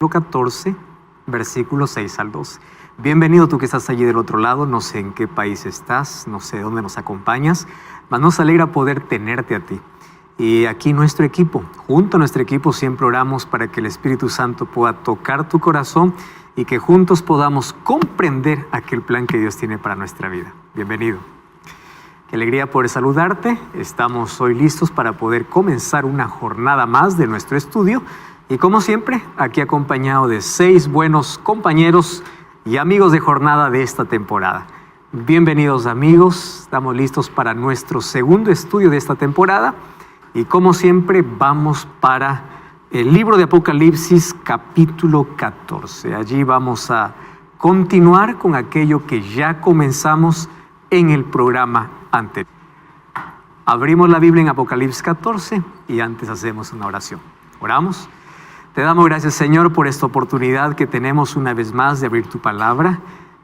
14, versículos 6 al 12. Bienvenido tú que estás allí del otro lado, no sé en qué país estás, no sé dónde nos acompañas, mas nos alegra poder tenerte a ti. Y aquí nuestro equipo, junto a nuestro equipo siempre oramos para que el Espíritu Santo pueda tocar tu corazón y que juntos podamos comprender aquel plan que Dios tiene para nuestra vida. Bienvenido. Qué alegría poder saludarte. Estamos hoy listos para poder comenzar una jornada más de nuestro estudio. Y como siempre, aquí acompañado de 6 buenos compañeros y amigos de jornada de esta temporada. Bienvenidos amigos, estamos listos para nuestro segundo estudio de esta temporada. Y como siempre, vamos para el libro de Apocalipsis, capítulo 14. Allí vamos a continuar con aquello que ya comenzamos en el programa anterior. Abrimos la Biblia en Apocalipsis 14 y antes hacemos una oración. Oramos. Te damos gracias, Señor, por esta oportunidad que tenemos una vez más de abrir tu palabra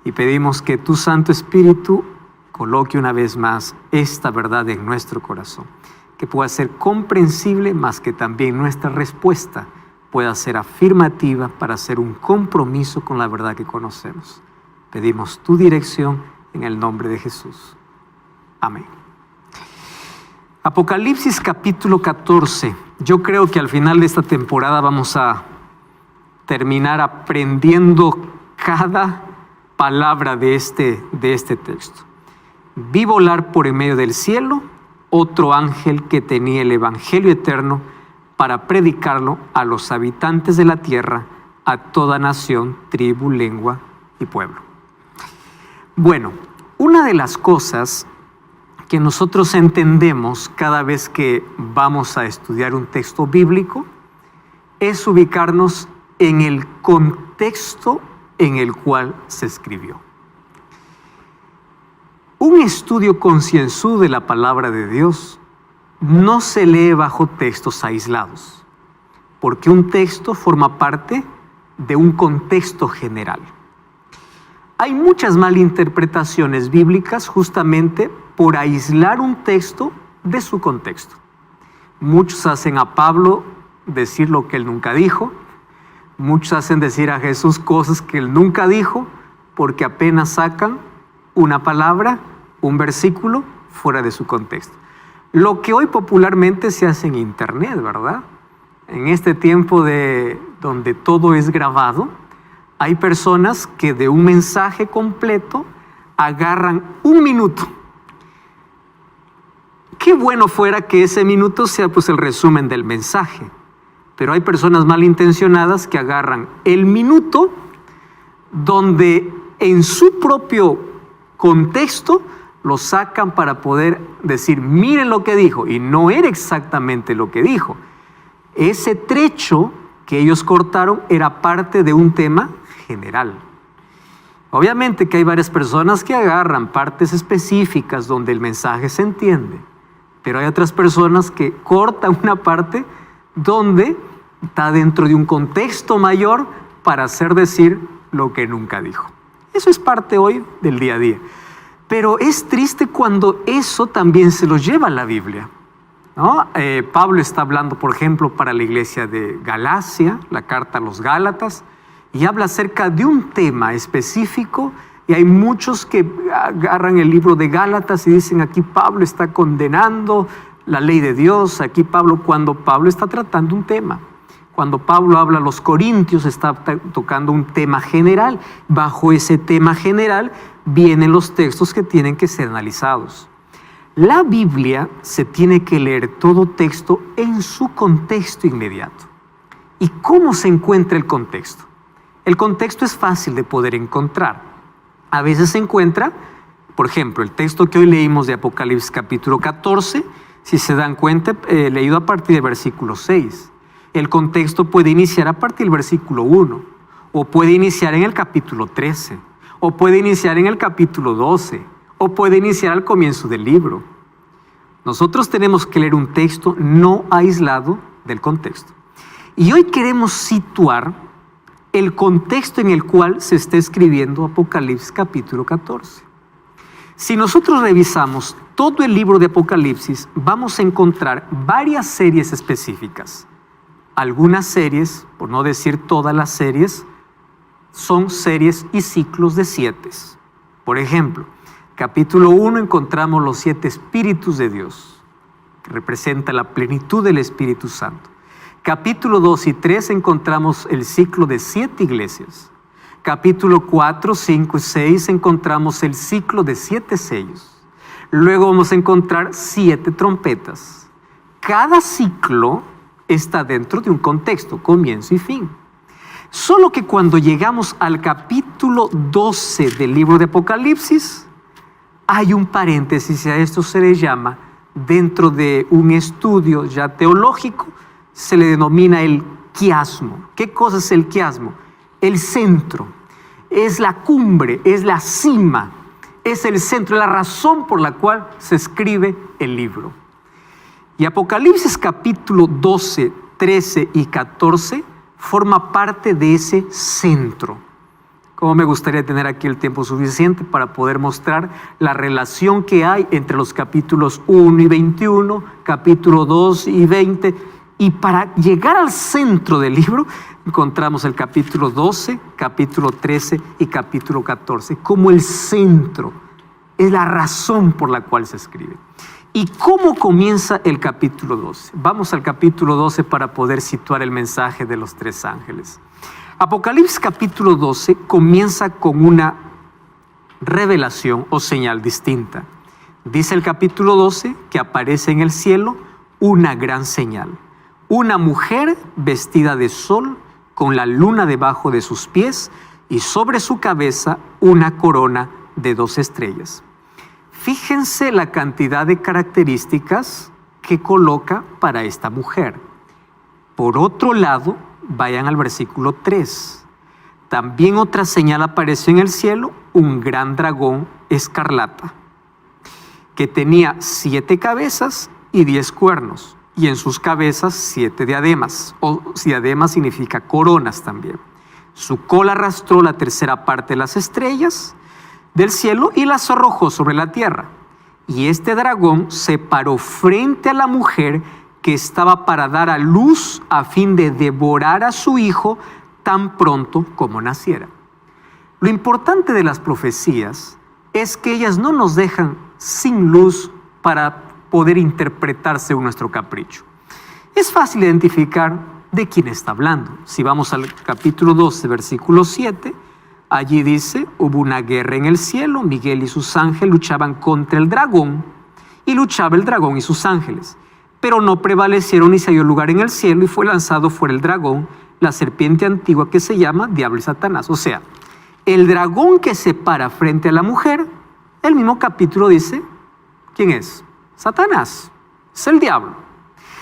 y pedimos que tu Santo Espíritu coloque una vez más esta verdad en nuestro corazón, que pueda ser comprensible, más que también nuestra respuesta pueda ser afirmativa para hacer un compromiso con la verdad que conocemos. Pedimos tu dirección en el nombre de Jesús. Amén. Apocalipsis capítulo 14. Yo creo que al final de esta temporada vamos a terminar aprendiendo cada palabra de este texto. Vi volar por en medio del cielo otro ángel que tenía el evangelio eterno para predicarlo a los habitantes de la tierra, a toda nación, tribu, lengua y pueblo. Bueno, una de las cosas que nosotros entendemos cada vez que vamos a estudiar un texto bíblico es ubicarnos en el contexto en el cual se escribió. Un estudio concienzudo de la palabra de Dios no se lee bajo textos aislados, porque un texto forma parte de un contexto general. Hay muchas malinterpretaciones bíblicas justamente por aislar un texto de su contexto. Muchos hacen a Pablo decir lo que él nunca dijo. Muchos hacen decir a Jesús cosas que él nunca dijo porque apenas sacan una palabra, un versículo fuera de su contexto. Lo que hoy popularmente se hace en internet, ¿verdad? En este tiempo donde todo es grabado, hay personas que de un mensaje completo agarran un minuto. Qué bueno fuera que ese minuto sea pues el resumen del mensaje, pero hay personas malintencionadas que agarran el minuto donde en su propio contexto lo sacan para poder decir, miren lo que dijo, y no era exactamente lo que dijo. Ese trecho que ellos cortaron era parte de un tema general. Obviamente que hay varias personas que agarran partes específicas donde el mensaje se entiende, pero hay otras personas que cortan una parte donde está dentro de un contexto mayor para hacer decir lo que nunca dijo. Eso es parte hoy del día a día. Pero es triste cuando eso también se lo lleva a la Biblia, ¿no? Pablo está hablando, por ejemplo, para la iglesia de Galacia, la carta a los Gálatas, y habla acerca de un tema específico, y hay muchos que agarran el libro de Gálatas y dicen aquí Pablo está condenando la ley de Dios, aquí cuando Pablo está tratando un tema. Cuando Pablo habla a los corintios está tocando un tema general. Bajo ese tema general vienen los textos que tienen que ser analizados. La Biblia se tiene que leer todo texto en su contexto inmediato. ¿Y cómo se encuentra el contexto? El contexto es fácil de poder encontrar. A veces se encuentra, por ejemplo, el texto que hoy leímos de Apocalipsis capítulo 14, si se dan cuenta, leído a partir del versículo 6. El contexto puede iniciar a partir del versículo 1, o puede iniciar en el capítulo 13, o puede iniciar en el capítulo 12, o puede iniciar al comienzo del libro. Nosotros tenemos que leer un texto no aislado del contexto. Y hoy queremos situar el contexto en el cual se está escribiendo Apocalipsis capítulo 14. Si nosotros revisamos todo el libro de Apocalipsis, vamos a encontrar varias series específicas. algunas series, por no decir todas las series, son series y ciclos de 7. Por ejemplo, capítulo 1 encontramos los 7 espíritus de Dios, que representa la plenitud del Espíritu Santo. Capítulo 2 y 3 encontramos el ciclo de 7 iglesias. Capítulo 4, 5 y 6 encontramos el ciclo de 7 sellos. Luego vamos a encontrar 7 trompetas. Cada ciclo está dentro de un contexto, comienzo y fin. Solo que cuando llegamos al capítulo 12 del libro de Apocalipsis, hay un paréntesis, y a esto se le llama, dentro de un estudio ya teológico, se le denomina el quiasmo. ¿Qué cosa es el quiasmo? El centro, es la cumbre, es la cima, es el centro, la razón por la cual se escribe el libro. Y Apocalipsis capítulo 12, 13 y 14 forma parte de ese centro. Como me gustaría tener aquí el tiempo suficiente para poder mostrar la relación que hay entre los capítulos 1 y 21, capítulo 2 y 20, y para llegar al centro del libro encontramos el capítulo 12, capítulo 13 y capítulo 14 como el centro, es la razón por la cual se escribe. ¿Y cómo comienza el capítulo 12? Vamos al capítulo 12 para poder situar el mensaje de los 3 ángeles. Apocalipsis capítulo 12 comienza con una revelación o señal distinta. Dice el capítulo 12 que aparece en el cielo una gran señal. Una mujer vestida de sol con la luna debajo de sus pies y sobre su cabeza una corona de 2 estrellas. Fíjense la cantidad de características que coloca para esta mujer. Por otro lado, vayan al versículo 3. También otra señal apareció en el cielo, un gran dragón escarlata, que tenía 7 cabezas y 10 cuernos, y en sus cabezas 7 diademas, o diademas significa coronas también. Su cola arrastró la tercera parte de las estrellas del cielo y las arrojó sobre la tierra. Y este dragón se paró frente a la mujer que estaba para dar a luz a fin de devorar a su hijo tan pronto como naciera. Lo importante de las profecías es que ellas no nos dejan sin luz para poder interpretar según nuestro capricho. Es fácil identificar de quién está hablando. Si vamos al capítulo 12, versículo 7, allí dice, hubo una guerra en el cielo, Miguel y sus ángeles luchaban contra el dragón, y luchaba el dragón y sus ángeles. Pero no prevalecieron y se halló lugar en el cielo y fue lanzado fuera el dragón, la serpiente antigua que se llama Diablo y Satanás. O sea, el dragón que se para frente a la mujer, el mismo capítulo dice, ¿quién es? Satanás, es el diablo.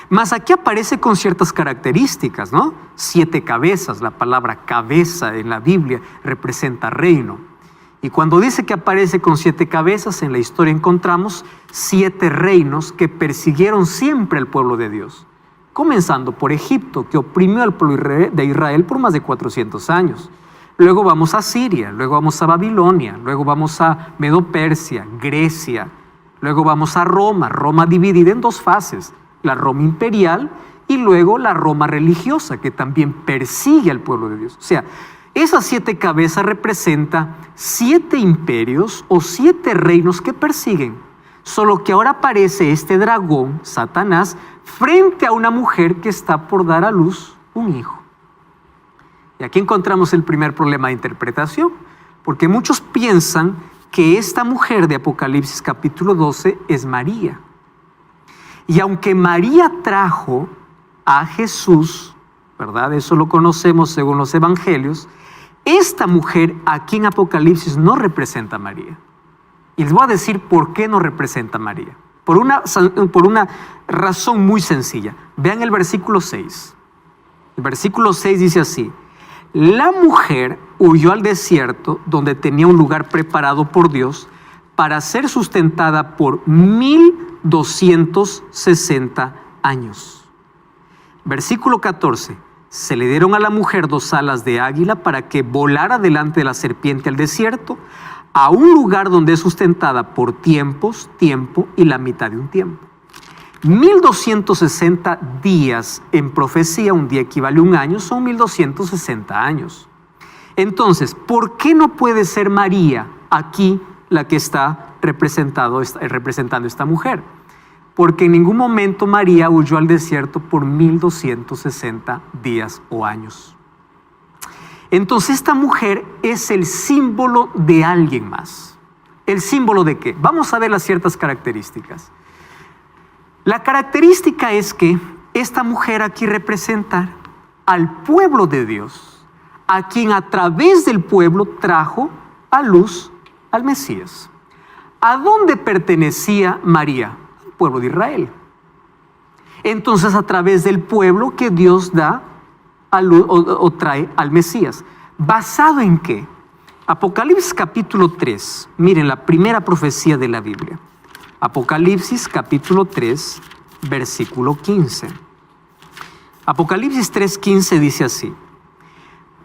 Mas aquí aparece con ciertas características, ¿no? 7 cabezas, la palabra cabeza en la Biblia representa reino. Y cuando dice que aparece con 7 cabezas, en la historia encontramos 7 reinos que persiguieron siempre al pueblo de Dios. Comenzando por Egipto, que oprimió al pueblo de Israel por más de 400 años. Luego vamos a Siria, luego vamos a Babilonia, luego vamos a Medo-Persia, Grecia. Luego vamos a Roma, Roma dividida en 2 fases, la Roma imperial y luego la Roma religiosa, que también persigue al pueblo de Dios. O sea, esas 7 cabezas representan 7 imperios o 7 reinos que persiguen. Solo que ahora aparece este dragón, Satanás, frente a una mujer que está por dar a luz un hijo. Y aquí encontramos el primer problema de interpretación, porque muchos piensan que esta mujer de Apocalipsis capítulo 12 es María. Y aunque María trajo a Jesús, ¿verdad? Eso lo conocemos según los evangelios. Esta mujer aquí en Apocalipsis no representa a María. Y les voy a decir por qué no representa a María. Por una razón muy sencilla. Vean el versículo 6. El versículo 6 dice así: la mujer huyó al desierto donde tenía un lugar preparado por Dios para ser sustentada por 1260 años. Versículo 14. Se le dieron a la mujer 2 alas de águila para que volara delante de la serpiente al desierto, a un lugar donde es sustentada por tiempos, tiempo y la mitad de un tiempo. 1260 días en profecía, un día equivale a un año, son 1260 años. Entonces, ¿por qué no puede ser María aquí la que está representando esta mujer? Porque en ningún momento María huyó al desierto por 1260 días o años. Entonces esta mujer es el símbolo de alguien más. ¿El símbolo de qué? Vamos a ver las ciertas características. La característica es que esta mujer aquí representa al pueblo de Dios, a quien a través del pueblo trajo a luz al Mesías. ¿A dónde pertenecía María? Al pueblo de Israel. Entonces, a través del pueblo que Dios da a luz, o trae al Mesías. ¿Basado en qué? Apocalipsis capítulo 3. Miren la primera profecía de la Biblia. Apocalipsis capítulo 3, versículo 15. Apocalipsis 3:15 dice así: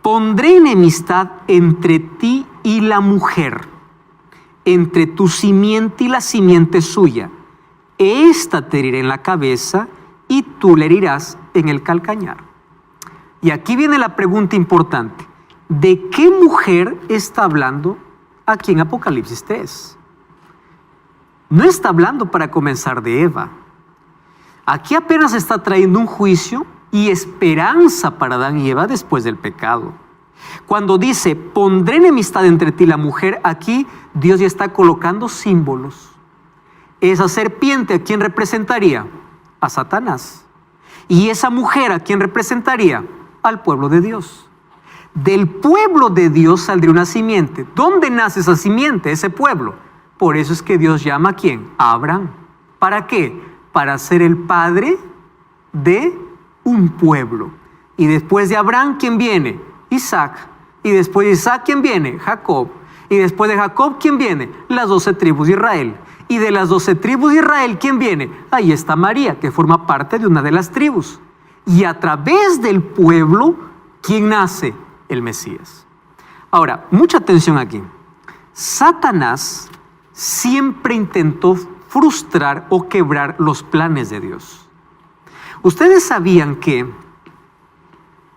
pondré enemistad entre ti y la mujer, entre tu simiente y la simiente suya. Esta te herirá en la cabeza y tú le herirás en el calcañar. Y aquí viene la pregunta importante. ¿De qué mujer está hablando aquí en Apocalipsis 3? No está hablando para comenzar de Eva. Aquí apenas está trayendo un juicio y esperanza para Adán y Eva después del pecado. Cuando dice, pondré enemistad entre ti y la mujer, aquí Dios ya está colocando símbolos. Esa serpiente, ¿a quién representaría? A Satanás. Y esa mujer, ¿a quién representaría? Al pueblo de Dios. Del pueblo de Dios saldría una simiente. ¿Dónde nace esa simiente, ese pueblo? Por eso es que Dios llama ¿a quién? A Abraham. ¿Para qué? Para ser el padre de un pueblo. Y después de Abraham, ¿quién viene? Isaac. Y después de Isaac, ¿quién viene? Jacob. Y después de Jacob, ¿quién viene? Las 12 tribus de Israel. Y de las 12 tribus de Israel, ¿quién viene? Ahí está María, que forma parte de una de las tribus. Y a través del pueblo, ¿quién nace? El Mesías. Ahora, mucha atención aquí. Satanás siempre intentó frustrar o quebrar los planes de Dios. Ustedes sabían que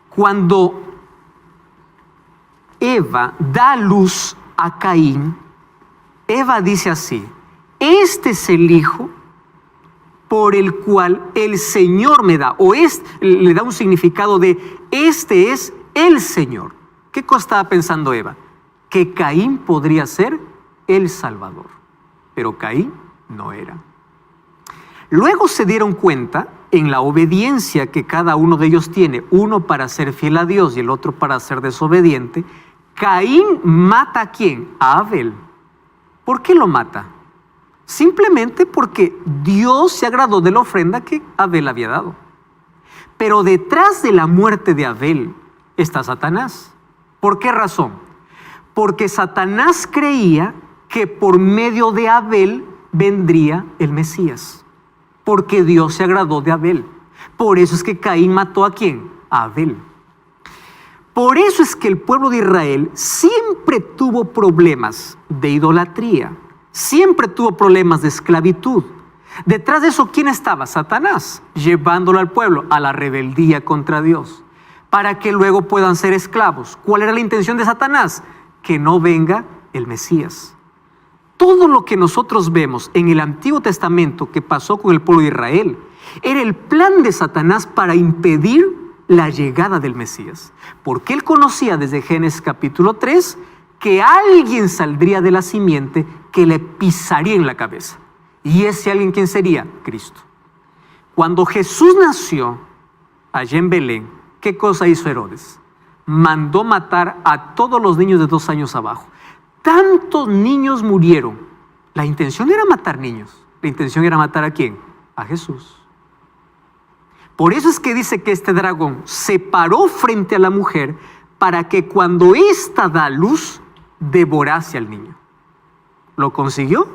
cuando Eva da luz a Caín, Eva dice así: este es el hijo por el cual el Señor me da, o le da un significado de este es el Señor. ¿Qué cosa estaba pensando Eva? Que Caín podría ser el Salvador, pero Caín no era. Luego se dieron cuenta en la obediencia que cada uno de ellos tiene, uno para ser fiel a Dios y el otro para ser desobediente. Caín mata ¿a quién? A Abel. ¿Por qué lo mata? Simplemente porque Dios se agradó de la ofrenda que Abel había dado. Pero detrás de la muerte de Abel está Satanás. ¿Por qué razón? Porque Satanás creía que por medio de Abel vendría el Mesías. Porque Dios se agradó de Abel. Por eso es que Caín mató ¿a quién? A Abel. Por eso es que el pueblo de Israel siempre tuvo problemas de idolatría. Siempre tuvo problemas de esclavitud. Detrás de eso, ¿quién estaba? Satanás, llevándolo al pueblo a la rebeldía contra Dios, para que luego puedan ser esclavos. ¿Cuál era la intención de Satanás? Que no venga el Mesías. Todo lo que nosotros vemos en el Antiguo Testamento que pasó con el pueblo de Israel era el plan de Satanás para impedir la llegada del Mesías. Porque él conocía desde Génesis capítulo 3 que alguien saldría de la simiente que le pisaría en la cabeza. Y ese alguien, ¿quién sería? Cristo. Cuando Jesús nació allá en Belén, ¿qué cosa hizo Herodes? Mandó matar a todos los niños de 2 años abajo. Tantos niños murieron. La intención era matar niños. La intención era matar ¿a quién? A Jesús. Por eso es que dice que este dragón se paró frente a la mujer para que cuando ésta da luz, devorase al niño. ¿Lo consiguió?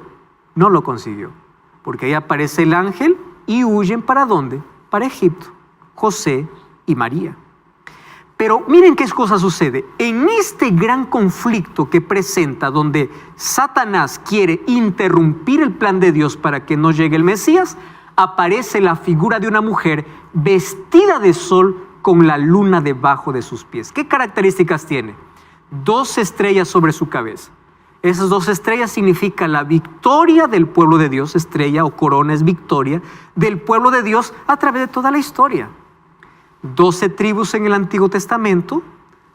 No lo consiguió. Porque ahí aparece el ángel y huyen ¿para dónde? Para Egipto. José y María. Pero miren qué cosa sucede. En este gran conflicto que presenta, donde Satanás quiere interrumpir el plan de Dios para que no llegue el Mesías, aparece la figura de una mujer vestida de sol con la luna debajo de sus pies. ¿Qué características tiene? 2 estrellas sobre su cabeza. Esas 2 estrellas significan la victoria del pueblo de Dios. Estrella o corona es victoria del pueblo de Dios a través de toda la historia. 12 tribus en el Antiguo Testamento,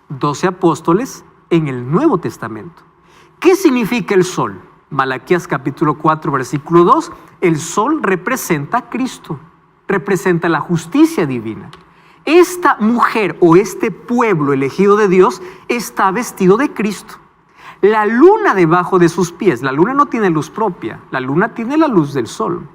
12 apóstoles en el Nuevo Testamento. ¿Qué significa el sol? Malaquías capítulo 4, versículo 2. El sol representa a Cristo, representa la justicia divina. Esta mujer o este pueblo elegido de Dios está vestido de Cristo. La luna debajo de sus pies, la luna no tiene luz propia, la luna tiene la luz del sol.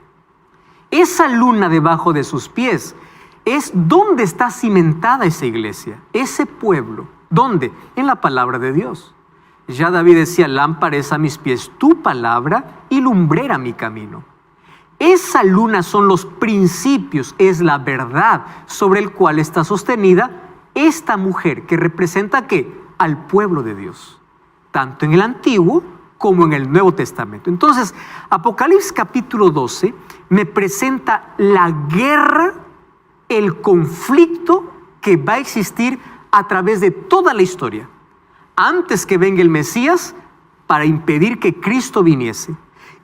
Esa luna debajo de sus pies es donde está cimentada esa iglesia, ese pueblo. ¿Dónde? En la palabra de Dios. Ya David decía, lámpara es a mis pies tu palabra y lumbrera mi camino. Esa luna son los principios, es la verdad sobre el cual está sostenida esta mujer que representa ¿qué? Al pueblo de Dios, tanto en el Antiguo como en el Nuevo Testamento. Entonces, Apocalipsis capítulo 12 me presenta la guerra, el conflicto que va a existir a través de toda la historia, antes que venga el Mesías, para impedir que Cristo viniese.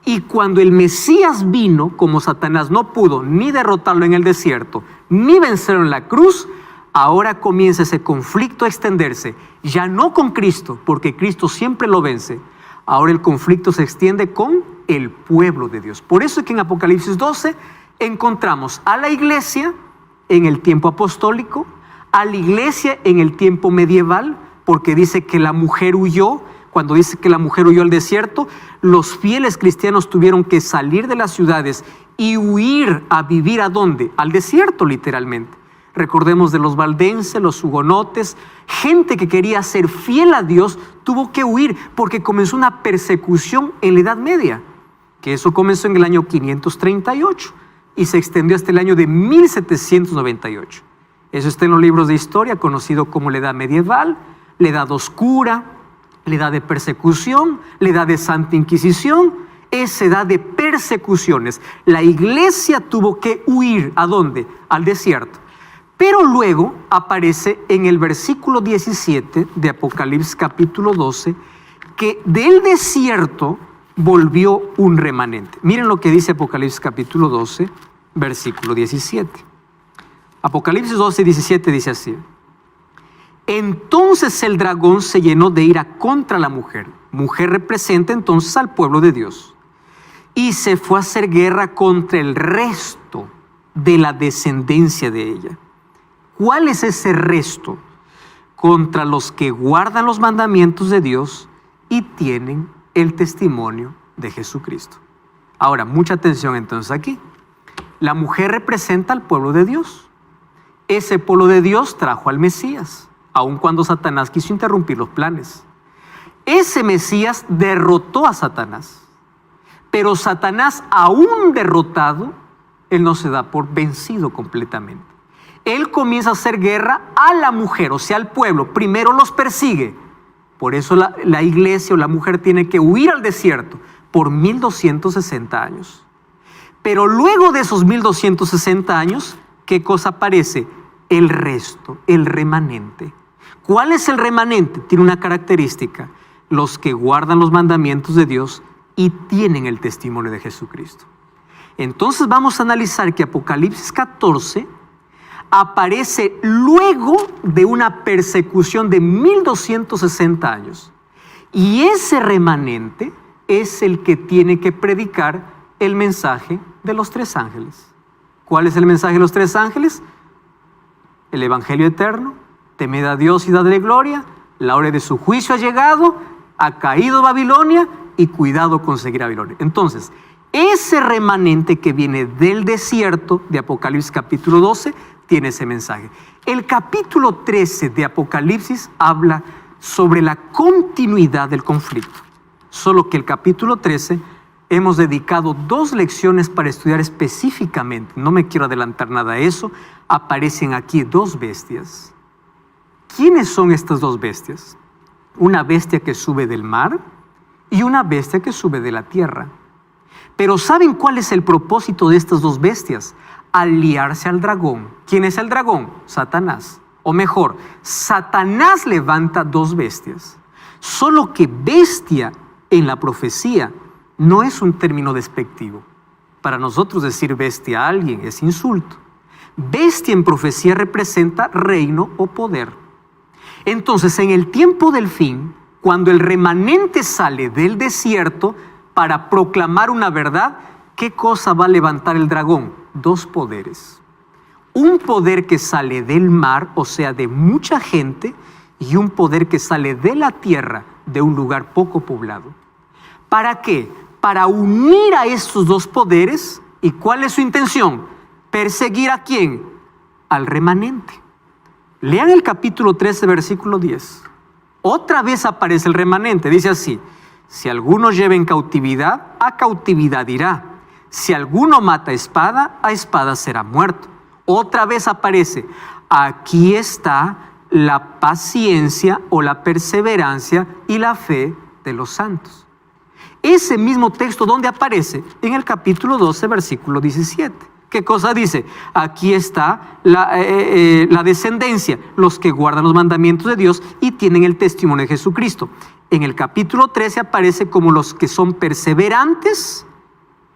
Y cuando el Mesías vino, como Satanás no pudo ni derrotarlo en el desierto, ni vencerlo en la cruz, ahora comienza ese conflicto a extenderse, ya no con Cristo, porque Cristo siempre lo vence. Ahora el conflicto se extiende con el pueblo de Dios. Por eso es que en Apocalipsis 12 encontramos a la iglesia en el tiempo apostólico, a la iglesia en el tiempo medieval, porque dice que la mujer huyó. Cuando dice que la mujer huyó al desierto, los fieles cristianos tuvieron que salir de las ciudades y huir a vivir ¿a dónde? Al desierto, literalmente. Recordemos de los valdenses, los hugonotes, gente que quería ser fiel a Dios, tuvo que huir porque comenzó una persecución en la Edad Media, que eso comenzó en el año 538 y se extendió hasta el año de 1798. Eso está en los libros de historia, conocido como la Edad Medieval, la Edad Oscura, la edad de persecución, la edad de Santa Inquisición, esa edad de persecuciones. La iglesia tuvo que huir ¿a dónde? Al desierto. Pero luego aparece en el versículo 17 de Apocalipsis capítulo 12 que del desierto volvió un remanente. Miren lo que dice Apocalipsis capítulo 12, versículo 17. Apocalipsis 12, 17 dice así: entonces el dragón se llenó de ira contra la mujer. Mujer representa entonces al pueblo de Dios. Y se fue a hacer guerra contra el resto de la descendencia de ella. ¿Cuál es ese resto? Contra los que guardan los mandamientos de Dios y tienen el testimonio de Jesucristo. Ahora, mucha atención entonces aquí. La mujer representa al pueblo de Dios. Ese pueblo de Dios trajo al Mesías, aun cuando Satanás quiso interrumpir los planes. Ese Mesías derrotó a Satanás. Pero Satanás, aún derrotado, él no se da por vencido completamente. Él comienza a hacer guerra a la mujer, o sea, al pueblo. Primero los persigue. Por eso la iglesia o la mujer tiene que huir al desierto por 1260 años. Pero luego de esos 1260 años, ¿qué cosa aparece? El resto, el remanente. ¿Cuál es el remanente? Tiene una característica: los que guardan los mandamientos de Dios y tienen el testimonio de Jesucristo. Entonces vamos a analizar que Apocalipsis 14 aparece luego de una persecución de 1260 años. Y ese remanente es el que tiene que predicar el mensaje de los 3 ángeles. ¿Cuál es el mensaje de los 3 ángeles? El evangelio eterno: temed a Dios y dadle gloria, la hora de su juicio ha llegado, ha caído Babilonia y cuidado con seguir a Babilonia. Entonces, ese remanente que viene del desierto de Apocalipsis capítulo 12 tiene ese mensaje. El capítulo 13 de Apocalipsis habla sobre la continuidad del conflicto. Solo que el capítulo 13 hemos dedicado 2 lecciones para estudiar específicamente. No me quiero adelantar nada a eso. Aparecen aquí 2 bestias. ¿Quiénes son estas 2 bestias? Una bestia que sube del mar y una bestia que sube de la tierra. Pero ¿saben cuál es el propósito de estas dos bestias? Aliarse al dragón. ¿Quién es el dragón? Satanás. O mejor, Satanás levanta dos bestias. Solo que bestia en la profecía no es un término despectivo. Para nosotros decir bestia a alguien es insulto. Bestia en profecía representa reino o poder. Entonces, en el tiempo del fin, cuando el remanente sale del desierto para proclamar una verdad, ¿qué cosa va a levantar el dragón? Dos poderes. Un poder que sale del mar, o sea, de mucha gente, y un poder que sale de la tierra, de un lugar poco poblado. ¿Para qué? Para unir a estos dos poderes. ¿Y cuál es su intención? ¿Perseguir a quién? Al remanente. Lean el capítulo 13, versículo 10. Otra vez aparece el remanente. Dice así: si alguno lleva en cautividad, a cautividad irá. Si alguno mata a espada será muerto. Otra vez aparece: aquí está la paciencia o la perseverancia y la fe de los santos. Ese mismo texto, ¿dónde aparece? En el capítulo 12, versículo 17. ¿Qué cosa dice? Aquí está la descendencia, los que guardan los mandamientos de Dios y tienen el testimonio de Jesucristo. En el capítulo 13 aparece como los que son perseverantes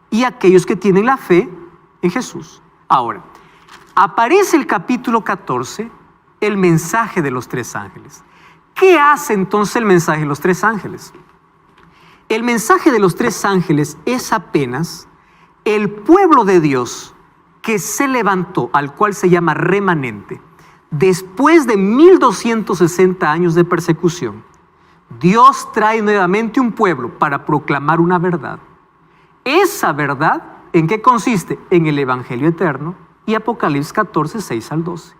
y aquellos que tienen la fe en Jesús. Ahora, aparece el capítulo 14, el mensaje de los tres ángeles. ¿Qué hace entonces el mensaje de los tres ángeles? El mensaje de los tres ángeles es apenas el pueblo de Dios que se levantó, al cual se llama remanente, después de 1260 años de persecución. Dios trae nuevamente un pueblo para proclamar una verdad. Esa verdad, ¿en qué consiste? En el Evangelio eterno y Apocalipsis 14, 6 al 12.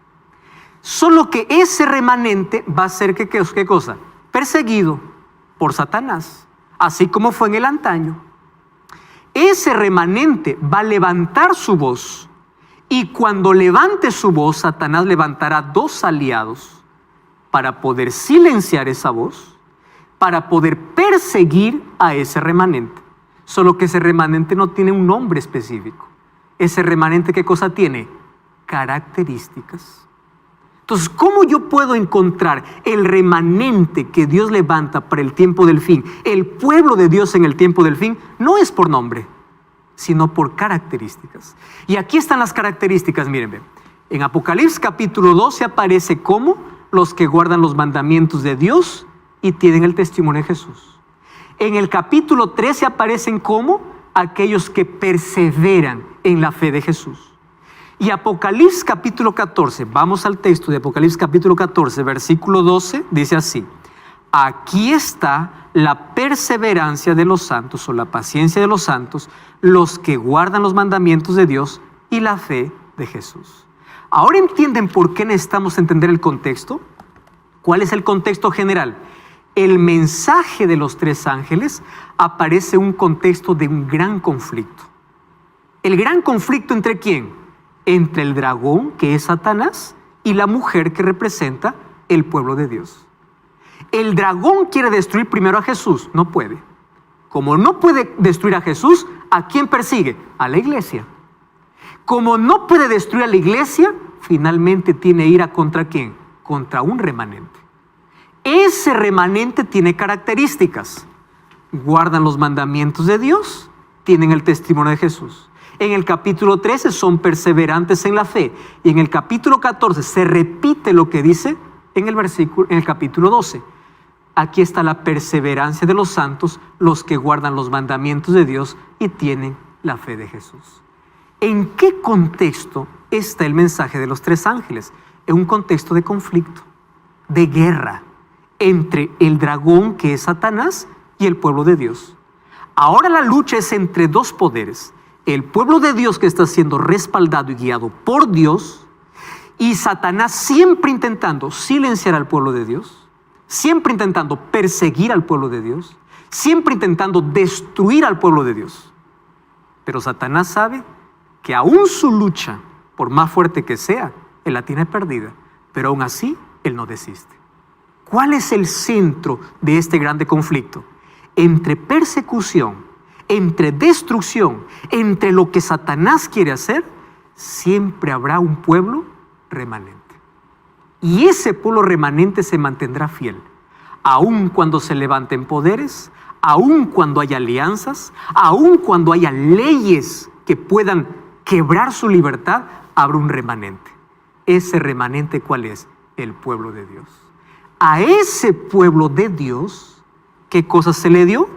Solo que ese remanente va a ser, ¿qué cosa? Perseguido por Satanás, así como fue en el antaño. Ese remanente va a levantar su voz, y cuando levante su voz, Satanás levantará dos aliados para poder silenciar esa voz, para poder perseguir a ese remanente. Solo que ese remanente no tiene un nombre específico. Ese remanente, ¿qué cosa tiene? Características. Entonces, ¿cómo yo puedo encontrar el remanente que Dios levanta para el tiempo del fin? El pueblo de Dios en el tiempo del fin no es por nombre, sino por características. Y aquí están las características, miren. En Apocalipsis capítulo 12 aparece como los que guardan los mandamientos de Dios y tienen el testimonio de Jesús. En el capítulo 13 aparecen como aquellos que perseveran en la fe de Jesús. Y Apocalipsis capítulo 14, vamos al texto de Apocalipsis capítulo 14, versículo 12, dice así: aquí está la perseverancia de los santos, o la paciencia de los santos, los que guardan los mandamientos de Dios y la fe de Jesús. ¿Ahora entienden por qué necesitamos entender el contexto? ¿Cuál es el contexto general? El mensaje de los tres ángeles aparece en un contexto de un gran conflicto. ¿El gran conflicto entre quién? Entre el dragón, que es Satanás, y la mujer, que representa el pueblo de Dios. El dragón quiere destruir primero a Jesús, no puede. Como no puede destruir a Jesús, ¿a quién persigue? A la iglesia. Como no puede destruir a la iglesia, finalmente tiene ira ¿contra quién? Contra un remanente. Ese remanente tiene características. Guardan los mandamientos de Dios, tienen el testimonio de Jesús. En el capítulo 13 son perseverantes en la fe. Y en el capítulo 14 se repite lo que dice en el capítulo 12. Aquí está la perseverancia de los santos, los que guardan los mandamientos de Dios y tienen la fe de Jesús. ¿En qué contexto está el mensaje de los tres ángeles? En un contexto de conflicto, de guerra entre el dragón, que es Satanás, y el pueblo de Dios. Ahora la lucha es entre dos poderes: el pueblo de Dios, que está siendo respaldado y guiado por Dios, y Satanás siempre intentando silenciar al pueblo de Dios, siempre intentando perseguir al pueblo de Dios, siempre intentando destruir al pueblo de Dios. Pero Satanás sabe que aún su lucha, por más fuerte que sea, él la tiene perdida, pero aún así él no desiste. ¿Cuál es el centro de este grande conflicto? Entre persecución, entre destrucción, entre lo que Satanás quiere hacer, siempre habrá un pueblo remanente. Y ese pueblo remanente se mantendrá fiel, aun cuando se levanten poderes, aun cuando haya alianzas, aun cuando haya leyes que puedan quebrar su libertad, habrá un remanente. Ese remanente, ¿cuál es? El pueblo de Dios. A ese pueblo de Dios, ¿qué cosa se le dio?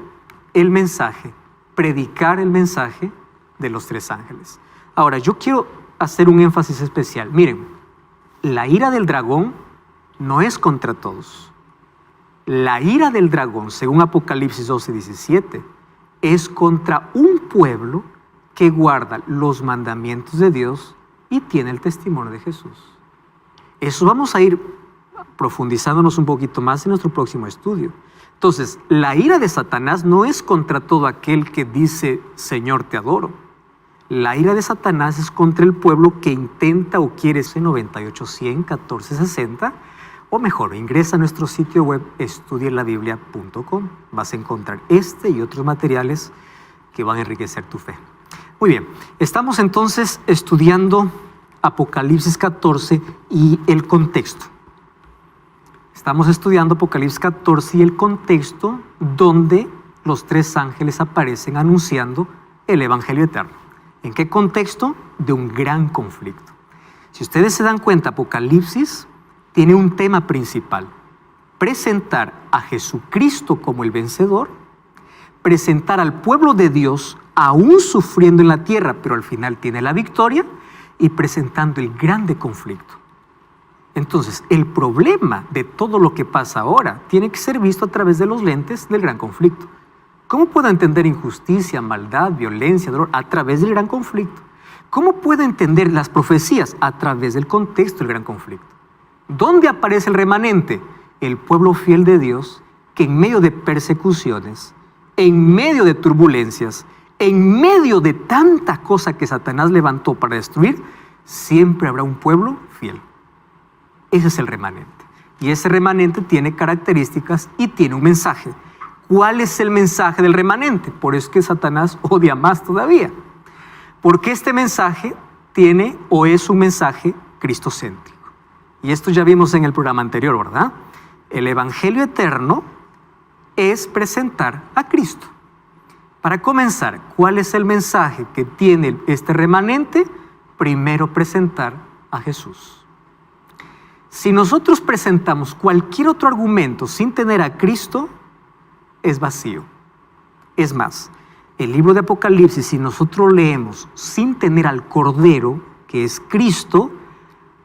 El mensaje, predicar el mensaje de los 3 ángeles. Ahora, yo quiero hacer un énfasis especial. Miren, la ira del dragón no es contra todos. La ira del dragón, según Apocalipsis 12:17, es contra un pueblo que guarda los mandamientos de Dios y tiene el testimonio de Jesús. Eso vamos a ir profundizándonos un poquito más en nuestro próximo estudio. Entonces, la ira de Satanás no es contra todo aquel que dice, Señor, te adoro. La ira de Satanás es contra el pueblo que intenta o quiere ser 98-100-1460, o mejor, ingresa a nuestro sitio web estudielabiblia.com. Vas a encontrar este y otros materiales que van a enriquecer tu fe. Muy bien, estamos entonces estudiando Apocalipsis 14 y el contexto. Estamos estudiando Apocalipsis 14 y el contexto donde los 3 ángeles aparecen anunciando el Evangelio eterno. ¿En qué contexto? De un gran conflicto. Si ustedes se dan cuenta, Apocalipsis tiene un tema principal: presentar a Jesucristo como el vencedor, presentar al pueblo de Dios aún sufriendo en la tierra, pero al final tiene la victoria, y presentando el grande conflicto. Entonces, el problema de todo lo que pasa ahora tiene que ser visto a través de los lentes del gran conflicto. ¿Cómo puedo entender injusticia, maldad, violencia, dolor? A través del gran conflicto. ¿Cómo puedo entender las profecías? A través del contexto del gran conflicto. ¿Dónde aparece el remanente? El pueblo fiel de Dios, que en medio de persecuciones, en medio de turbulencias, en medio de tanta cosa que Satanás levantó para destruir, siempre habrá un pueblo fiel. Ese es el remanente. Y ese remanente tiene características y tiene un mensaje. ¿Cuál es el mensaje del remanente? Por eso es que Satanás odia más todavía. Porque este mensaje tiene o es un mensaje cristocéntrico. Y esto ya vimos en el programa anterior, ¿verdad? El Evangelio eterno es presentar a Cristo. Para comenzar, ¿cuál es el mensaje que tiene este remanente? Primero, presentar a Jesús. Si nosotros presentamos cualquier otro argumento sin tener a Cristo, es vacío. Es más, el libro de Apocalipsis, si nosotros leemos sin tener al Cordero, que es Cristo,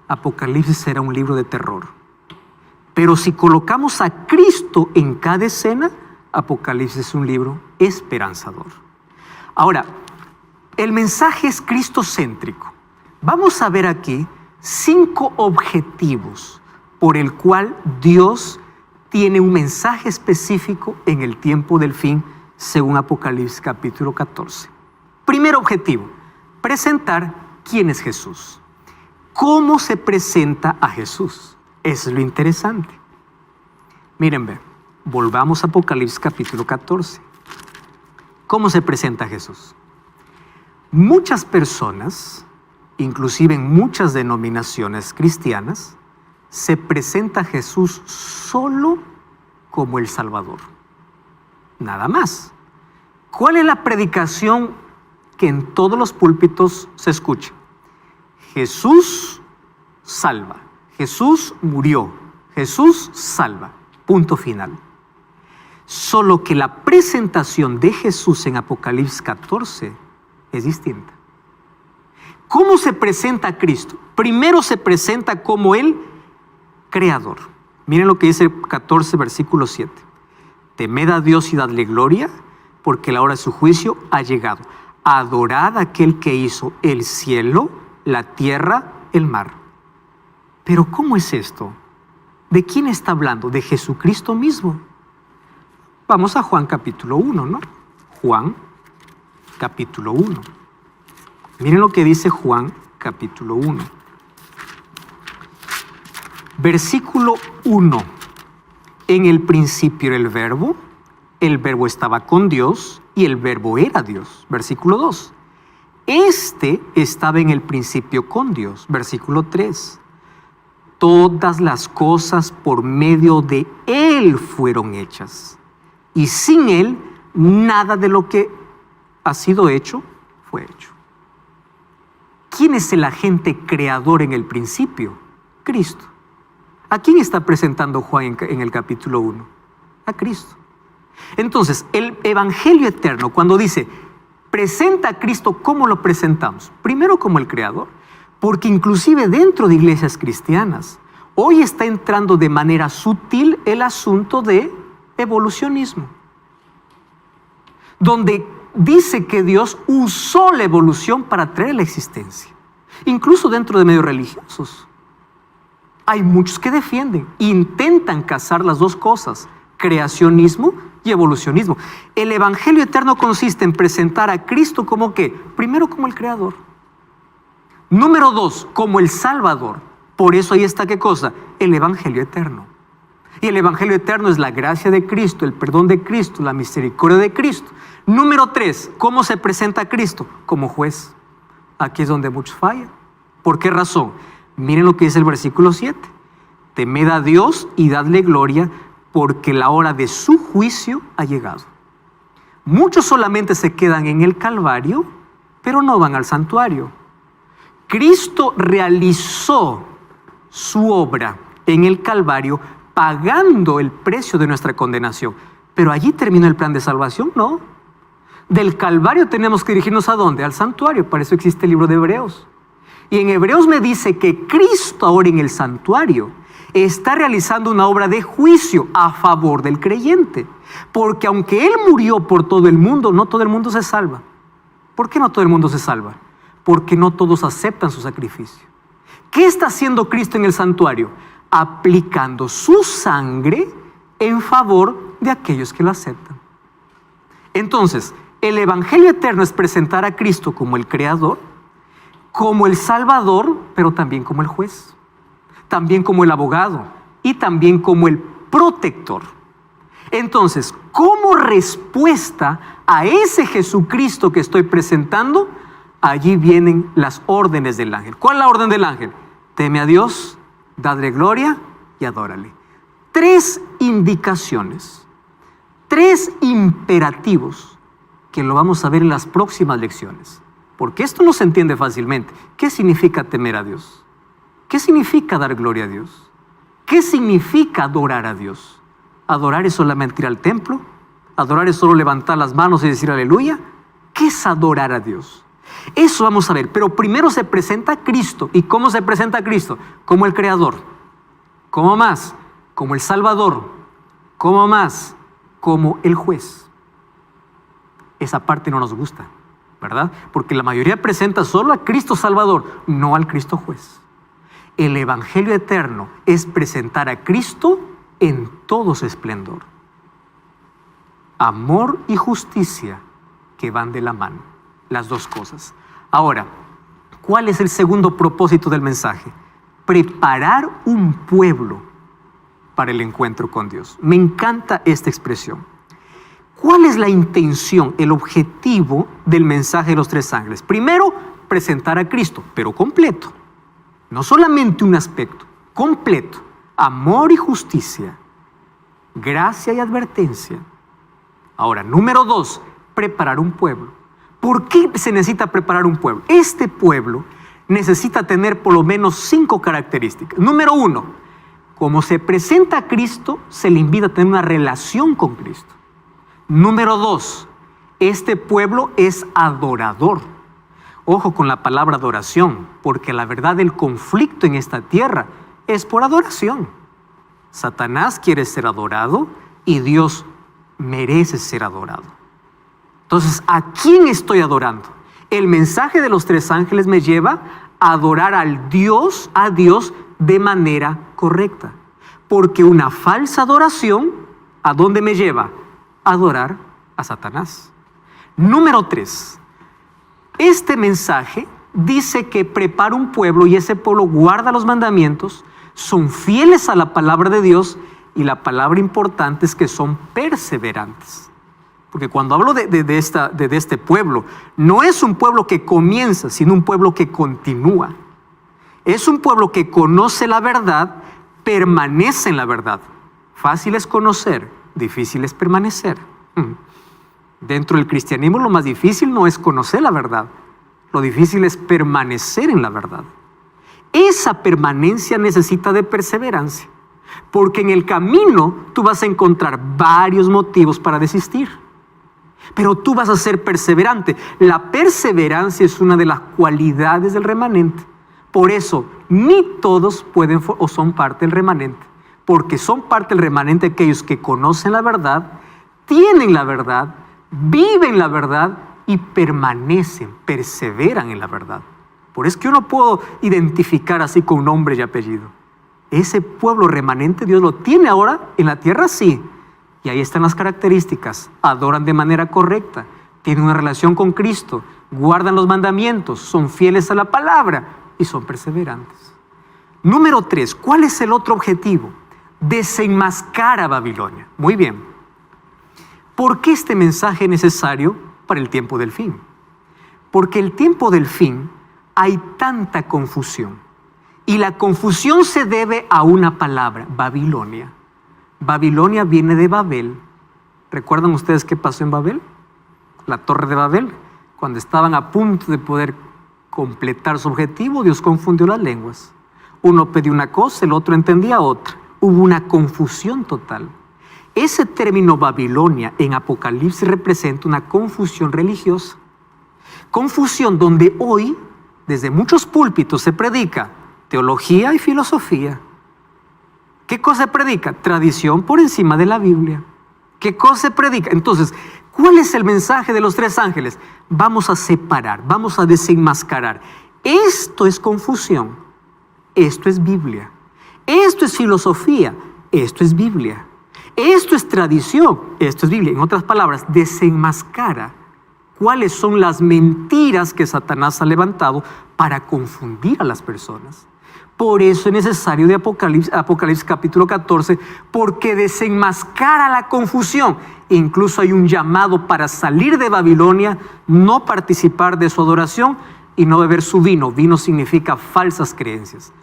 Apocalipsis será un libro de terror. Pero si colocamos a Cristo en cada escena, Apocalipsis es un libro esperanzador. Ahora, el mensaje es cristocéntrico. Vamos a ver aquí 5 objetivos por el cual Dios tiene un mensaje específico en el tiempo del fin, según Apocalipsis capítulo 14. Primer objetivo, presentar quién es Jesús. ¿Cómo se presenta a Jesús? Eso es lo interesante. Miren, volvamos a Apocalipsis capítulo 14. ¿Cómo se presenta a Jesús? Muchas personas, inclusive en muchas denominaciones cristianas, se presenta a Jesús solo como el Salvador. Nada más. ¿Cuál es la predicación que en todos los púlpitos se escucha? Jesús salva. Jesús murió. Jesús salva. Punto final. Solo que la presentación de Jesús en Apocalipsis 14 es distinta. ¿Cómo se presenta a Cristo? Primero se presenta como el Creador. Miren lo que dice 14, versículo 7. Temed a Dios y dadle gloria, porque la hora de su juicio ha llegado. Adorad a aquel que hizo el cielo, la tierra, el mar. Pero ¿cómo es esto? ¿De quién está hablando? De Jesucristo mismo. Vamos a Juan capítulo 1, ¿no? Juan capítulo 1. Miren lo que dice Juan capítulo 1. Versículo 1. En el principio era el verbo, el verbo estaba con Dios y el verbo era Dios. Versículo 2. Este estaba en el principio con Dios. Versículo 3. Todas las cosas por medio de Él fueron hechas. Y sin Él, nada de lo que ha sido hecho fue hecho. ¿Quién es el agente creador en el principio? Cristo. ¿A quién está presentando Juan en el capítulo 1? A Cristo. Entonces, el Evangelio eterno, cuando dice, presenta a Cristo, ¿cómo lo presentamos? Primero como el creador, porque inclusive dentro de iglesias cristianas, hoy está entrando de manera sutil el asunto de evolucionismo, donde dice que Dios usó la evolución para traer la existencia, incluso dentro de medios religiosos. Hay muchos que defienden, intentan casar las dos cosas, creacionismo y evolucionismo. El Evangelio eterno consiste en presentar a Cristo como ¿qué? Primero como el Creador. Número 2, como el Salvador. Por eso ahí está ¿qué cosa? El Evangelio eterno. Y el Evangelio eterno es la gracia de Cristo, el perdón de Cristo, la misericordia de Cristo. Número 3, ¿cómo se presenta a Cristo? Como juez. Aquí es donde muchos fallan. ¿Por qué razón? Miren lo que dice el versículo 7. Temed a Dios y dadle gloria, porque la hora de su juicio ha llegado. Muchos solamente se quedan en el Calvario, pero no van al santuario. Cristo realizó su obra en el Calvario, pagando el precio de nuestra condenación. Pero allí terminó el plan de salvación, ¿no? Del Calvario tenemos que dirigirnos ¿a dónde? Al santuario. Para eso existe el libro de Hebreos. Y en Hebreos me dice que Cristo ahora en el santuario está realizando una obra de juicio a favor del creyente. Porque aunque Él murió por todo el mundo, no todo el mundo se salva. ¿Por qué no todo el mundo se salva? Porque no todos aceptan su sacrificio. ¿Qué está haciendo Cristo en el santuario? Aplicando su sangre en favor de aquellos que lo aceptan. Entonces, el Evangelio eterno es presentar a Cristo como el Creador, como el Salvador, pero también como el juez, también como el abogado y también como el protector. Entonces, como respuesta a ese Jesucristo que estoy presentando, allí vienen las órdenes del ángel. ¿Cuál es la orden del ángel? Teme a Dios, dadle gloria y adórale. 3 indicaciones, 3 imperativos que lo vamos a ver en las próximas lecciones. Porque esto no se entiende fácilmente. ¿Qué significa temer a Dios? ¿Qué significa dar gloria a Dios? ¿Qué significa adorar a Dios? ¿Adorar es solamente ir al templo? ¿Adorar es solo levantar las manos y decir aleluya? ¿Qué es adorar a Dios? Eso vamos a ver. Pero primero se presenta a Cristo. ¿Y cómo se presenta a Cristo? Como el Creador. ¿Cómo más? Como el Salvador. ¿Cómo más? Como el juez. Esa parte no nos gusta, ¿verdad? Porque la mayoría presenta solo a Cristo Salvador, no al Cristo juez. El Evangelio eterno es presentar a Cristo en todo su esplendor. Amor y justicia que van de la mano, las dos cosas. Ahora, ¿cuál es el segundo propósito del mensaje? Preparar un pueblo para el encuentro con Dios. Me encanta esta expresión. ¿Cuál es la intención, el objetivo del mensaje de los 3 ángeles? Primero, presentar a Cristo, pero completo. No solamente un aspecto, completo. Amor y justicia, gracia y advertencia. Ahora, número 2, preparar un pueblo. ¿Por qué se necesita preparar un pueblo? Este pueblo necesita tener por lo menos 5 características. Número 1, como se presenta a Cristo, se le invita a tener una relación con Cristo. Número 2, este pueblo es adorador. Ojo con la palabra adoración, porque la verdad del conflicto en esta tierra es por adoración. Satanás quiere ser adorado y Dios merece ser adorado. Entonces, ¿a quién estoy adorando? El mensaje de los 3 ángeles me lleva a adorar a Dios de manera correcta. Porque una falsa adoración, ¿a dónde me lleva? Adorar a Satanás. Número 3. Este mensaje dice que prepara un pueblo y ese pueblo guarda los mandamientos, son fieles a la palabra de Dios y la palabra importante es que son perseverantes. Porque cuando hablo de este pueblo, no es un pueblo que comienza, sino un pueblo que continúa. Es un pueblo que conoce la verdad, permanece en la verdad. Fácil es conocer, difícil es permanecer. Dentro del cristianismo lo más difícil no es conocer la verdad, lo difícil es permanecer en la verdad. Esa permanencia necesita de perseverancia, porque en el camino tú vas a encontrar varios motivos para desistir. Pero tú vas a ser perseverante. La perseverancia es una de las cualidades del remanente. Por eso, ni todos pueden o son parte del remanente. Porque son parte del remanente aquellos que conocen la verdad, tienen la verdad, viven la verdad y permanecen, perseveran en la verdad. Por eso es que yo no puedo identificar así con nombre y apellido. Ese pueblo remanente Dios lo tiene ahora en la tierra, sí. Y ahí están las características. Adoran de manera correcta, tienen una relación con Cristo, guardan los mandamientos, son fieles a la palabra y son perseverantes. Número 3, ¿cuál es el otro objetivo? Desenmascar a Babilonia. Muy bien. ¿Por qué este mensaje es necesario para el tiempo del fin? Porque el tiempo del fin hay tanta confusión. Y la confusión se debe a una palabra, Babilonia. Babilonia viene de Babel. ¿Recuerdan ustedes qué pasó en Babel? La torre de Babel. Cuando estaban a punto de poder completar su objetivo, Dios confundió las lenguas. Uno pedía una cosa, el otro entendía otra. Hubo una confusión total. Ese término Babilonia en Apocalipsis representa una confusión religiosa. Confusión donde hoy, desde muchos púlpitos, se predica teología y filosofía. ¿Qué cosa se predica? Tradición por encima de la Biblia. ¿Qué cosa se predica? Entonces, ¿cuál es el mensaje de los 3 ángeles? Vamos a separar, vamos a desenmascarar. Esto es confusión, esto es Biblia. Esto es filosofía, esto es Biblia. Esto es tradición, esto es Biblia. En otras palabras, desenmascara cuáles son las mentiras que Satanás ha levantado para confundir a las personas. Por eso es necesario de Apocalipsis capítulo 14, porque desenmascara la confusión. Incluso hay un llamado para salir de Babilonia, no participar de su adoración y no beber su vino. Vino significa falsas creencias.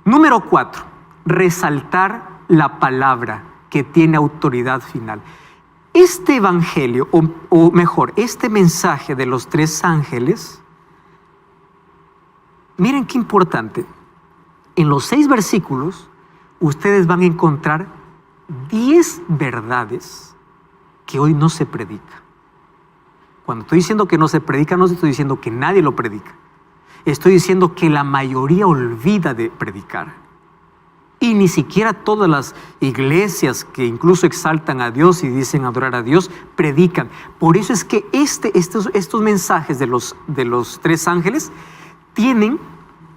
Número 4, resaltar la palabra que tiene autoridad final. Este evangelio, o mejor, este mensaje de los 3 ángeles, miren qué importante. En los 6 versículos, ustedes van a encontrar 10 verdades que hoy no se predica. Cuando estoy diciendo que no se predica, no estoy diciendo que nadie lo predica. Estoy diciendo que la mayoría olvida de predicar. Y ni siquiera todas las iglesias que incluso exaltan a Dios y dicen adorar a Dios, predican. Por eso es que estos mensajes de los 3 ángeles tienen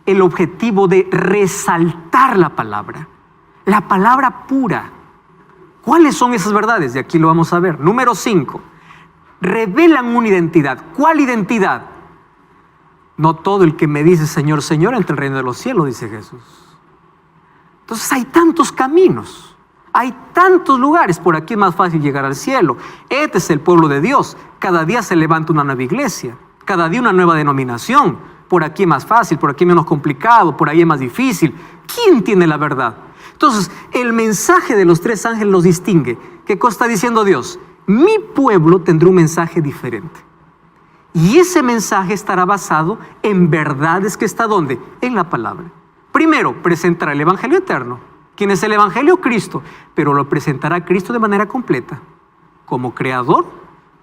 el objetivo de resaltar la palabra pura. ¿Cuáles son esas verdades? Y aquí lo vamos a ver. Número 5, revelan una identidad. ¿Cuál identidad? No todo el que me dice Señor, Señor entra al reino de los cielos, dice Jesús. Entonces hay tantos caminos, hay tantos lugares. Por aquí es más fácil llegar al cielo. Este es el pueblo de Dios. Cada día se levanta una nueva iglesia, cada día una nueva denominación. Por aquí es más fácil, por aquí es menos complicado, por ahí es más difícil. ¿Quién tiene la verdad? Entonces, el mensaje de los 3 ángeles los distingue. ¿Qué cosa está diciendo Dios? Mi pueblo tendrá un mensaje diferente. Y ese mensaje estará basado en verdades que está ¿dónde? En la palabra. Primero, presentará el evangelio eterno. ¿Quién es el evangelio? Cristo. Pero lo presentará Cristo de manera completa. Como creador,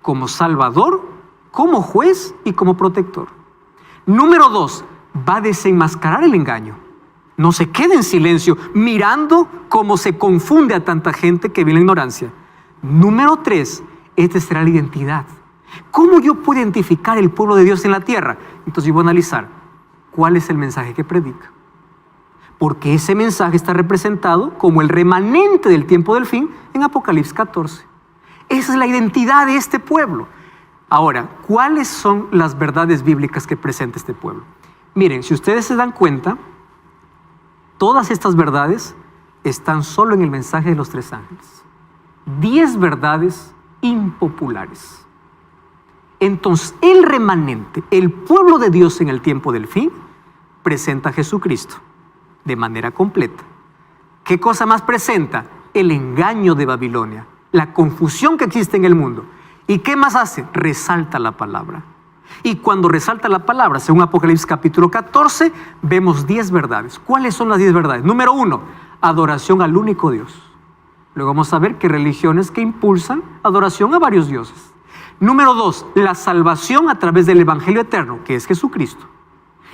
como salvador, como juez y como protector. Número 2, va a desenmascarar el engaño. No se quede en silencio mirando cómo se confunde a tanta gente que vive en la ignorancia. Número 3, esta será la identidad. ¿Cómo yo puedo identificar el pueblo de Dios en la tierra? Entonces yo voy a analizar cuál es el mensaje que predica. Porque ese mensaje está representado como el remanente del tiempo del fin en Apocalipsis 14. Esa es la identidad de este pueblo. Ahora, ¿cuáles son las verdades bíblicas que presenta este pueblo? Miren, si ustedes se dan cuenta, todas estas verdades están solo en el mensaje de los 3 ángeles. 10 verdades impopulares. Entonces, el remanente, el pueblo de Dios en el tiempo del fin, presenta a Jesucristo de manera completa. ¿Qué cosa más presenta? El engaño de Babilonia, la confusión que existe en el mundo. ¿Y qué más hace? Resalta la palabra. Y cuando resalta la palabra, según Apocalipsis capítulo 14, vemos 10 verdades. ¿Cuáles son las 10 verdades? Número 1, adoración al único Dios. Luego vamos a ver que religiones que impulsan adoración a varios dioses. Número 2, la salvación a través del Evangelio eterno, que es Jesucristo.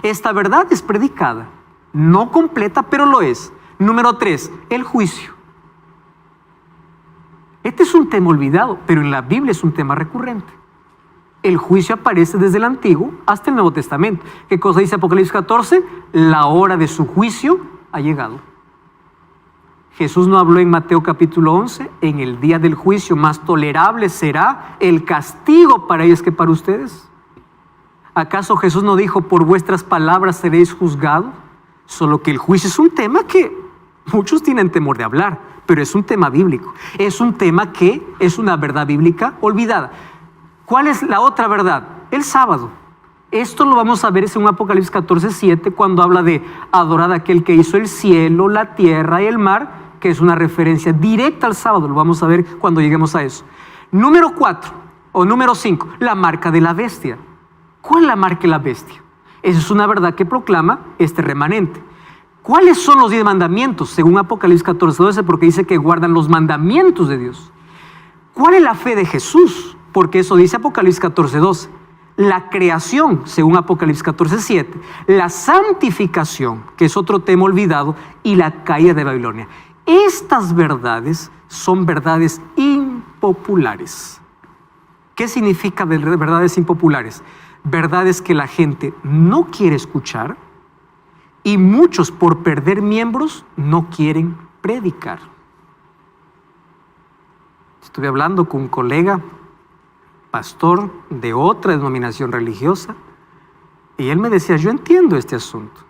Esta verdad es predicada, no completa, pero lo es. Número 3, el juicio. Este es un tema olvidado, pero en la Biblia es un tema recurrente. El juicio aparece desde el Antiguo hasta el Nuevo Testamento. ¿Qué cosa dice Apocalipsis 14? La hora de su juicio ha llegado. Jesús no habló en Mateo capítulo 11, en el día del juicio más tolerable será el castigo para ellos que para ustedes. ¿Acaso Jesús no dijo, por vuestras palabras seréis juzgados? Solo que el juicio es un tema que muchos tienen temor de hablar, pero es un tema bíblico. Es un tema que es una verdad bíblica olvidada. ¿Cuál es la otra verdad? El sábado. Esto lo vamos a ver en Apocalipsis 14:7, cuando habla de adorar a aquel que hizo el cielo, la tierra y el mar, que es una referencia directa al sábado. Lo vamos a ver cuando lleguemos a eso. Número 4 o número 5, la marca de la bestia. ¿Cuál es la marca de la bestia? Esa es una verdad que proclama este remanente. ¿Cuáles son los 10 mandamientos? Según Apocalipsis 14:12, porque dice que guardan los mandamientos de Dios. ¿Cuál es la fe de Jesús? Porque eso dice Apocalipsis 14:12. La creación, según Apocalipsis 14:7. La santificación, que es otro tema olvidado, y la caída de Babilonia. Estas verdades son verdades impopulares. ¿Qué significa verdades impopulares? Verdades que la gente no quiere escuchar y muchos, por perder miembros, no quieren predicar. Estuve hablando con un colega, pastor de otra denominación religiosa, y él me decía, yo entiendo este asunto.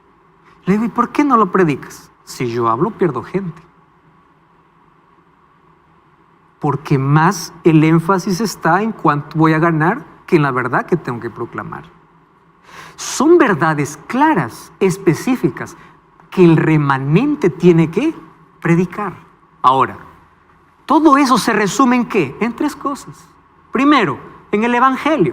Le digo, ¿y por qué no lo predicas? Si yo hablo, pierdo gente. Porque más el énfasis está en cuánto voy a ganar que en la verdad que tengo que proclamar. Son verdades claras, específicas, que el remanente tiene que predicar. Ahora, todo eso se resume ¿en qué? En 3 cosas. Primero, en el Evangelio.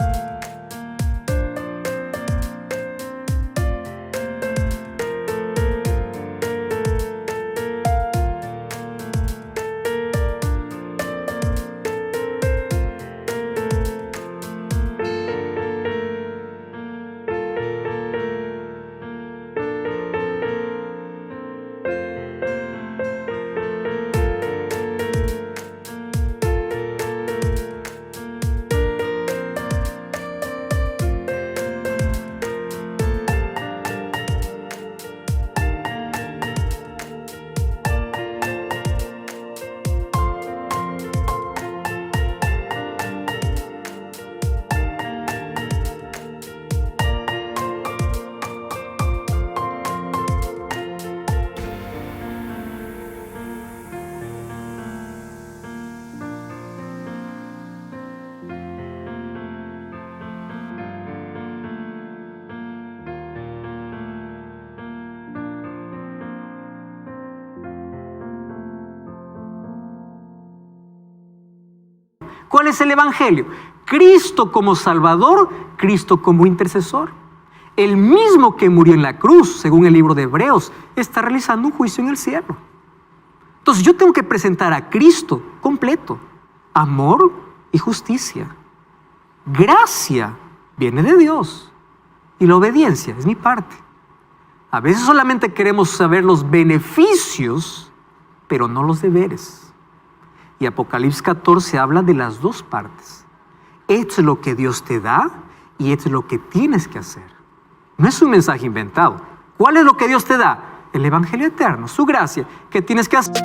¿Cuál es el Evangelio? Cristo como Salvador, Cristo como intercesor. El mismo que murió en la cruz, según el libro de Hebreos, está realizando un juicio en el cielo. Entonces yo tengo que presentar a Cristo completo. Amor y justicia. Gracia viene de Dios. Y la obediencia es mi parte. A veces solamente queremos saber los beneficios, pero no los deberes. Y Apocalipsis 14 habla de las 2 partes. Esto es lo que Dios te da y esto es lo que tienes que hacer. No es un mensaje inventado. ¿Cuál es lo que Dios te da? El Evangelio eterno, su gracia. ¿Qué tienes que hacer?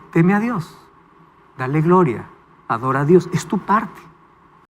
teme a Dios, dale gloria, adora a Dios, es tu parte.